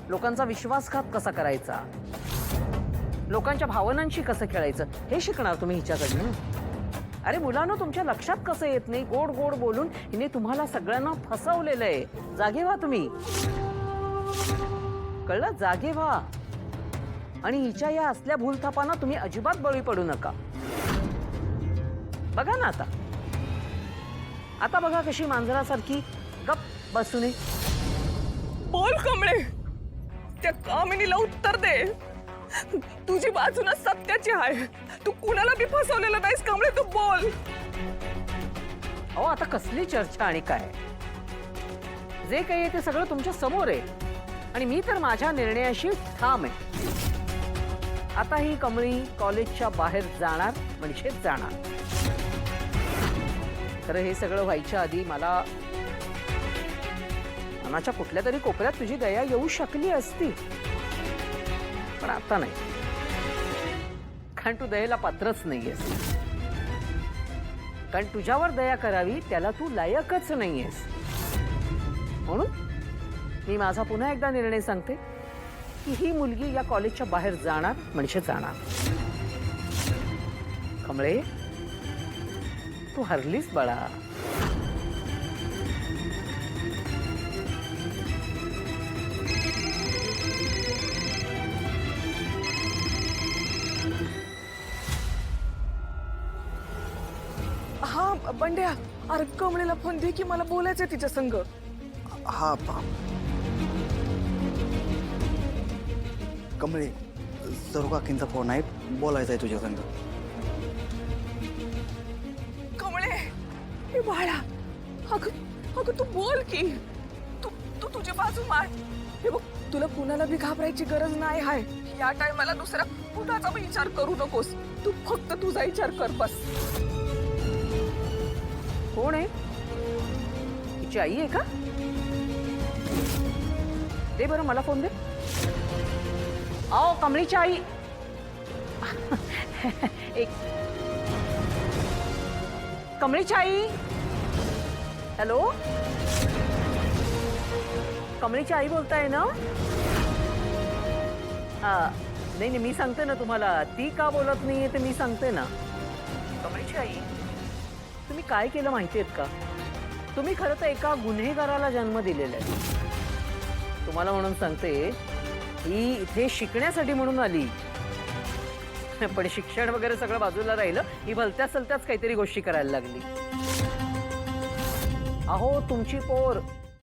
लोकांचा विश्वासघात कसा करायचा, लोकांच्या भावनांशी कसं खेळायचं हे शिकणार तुम्ही हिच्याकडनं. अरे मुलांनो, तुमच्या लक्षात कसं येत नाही, गोड गोड बोलून हिने तुम्हाला सगळ्यांना फसवलेलं आहे. जागे व्हा तुम्ही, कळलं? जागे व्हा. आणि हिच्या या असल्या भूलथापांना तुम्ही अजिबात बळी पडू नका. बघा ना आता बघा कशी मांजरासारखी गप बसून. बोल कमळे, त्या कामिनीला उत्तर दे. तुझी बाजू ना सत्याची आहे. तू कुणाला बी फसवलेलं नाहीस कमळे, तू बोल. अहो आता कसली चर्चा आणि काय, जे काही आहे ते सगळं तुमच्या समोर आहे आणि मी तर माझ्या निर्णयाशी ठाम आहे. आता ही कमळी कॉलेजच्या बाहेर जाणार म्हणजे जाणार. तर हे सगळं व्हायच्या आधी मला मनाच्या कुठल्या तरी कोपऱ्यात तुझी दया येऊ शकली असती, पण आता नाही. कारण तू दयेला पात्रच नाहीयेस. कारण तुझ्यावर दया करावी त्याला तू लायकच नाहीयेस. म्हणून मी माझा पुन्हा एकदा निर्णय सांगते की ही मुलगी या कॉलेजच्या बाहेर जाणार म्हणजे जाणार. कमळे, तू हरलीस बाळा. हा बंड्या, अरे कमळेला फोन दे की मला बोलायचंय तिच्या संग. हा कमळे, सरू काकींचा फोन आहे, बोलायचा आहे तुझ्या संग. कमळे, हे बाळा, अगं तू बोल की. तू तू तुझी बाजू मांड. हे बघ, तुला कुणाला बी घाबरायची गरज नाही आहे. या टायमाला दुसरा कुणाचा बी विचार करू नकोस. तू फक्त तुझा विचार कर बस. कोण आहे? तिची आई आहे का? दे बरं मला फोन दे. आओ कमळीची आई. एक कमळीची आई. हॅलो, कमळीची आई बोलताय ना? नाही मी सांगते ना तुम्हाला, ती का बोलत नाहीये ते मी सांगते ना. कमळीची आई, तुम्ही काय केलं माहितीयेत का? तुम्ही खरं तर एका गुन्हेगाराला जन्म दिलेला आहे. तुम्हाला म्हणून सांगते, ही इथे शिकण्यासाठी म्हणून आली, पण शिक्षण वगैरे सगळं बाजूला राहिलं. ही भलत्याच सलत्याच काहीतरी गोष्टी करायला लागली. अहो तुमची पोर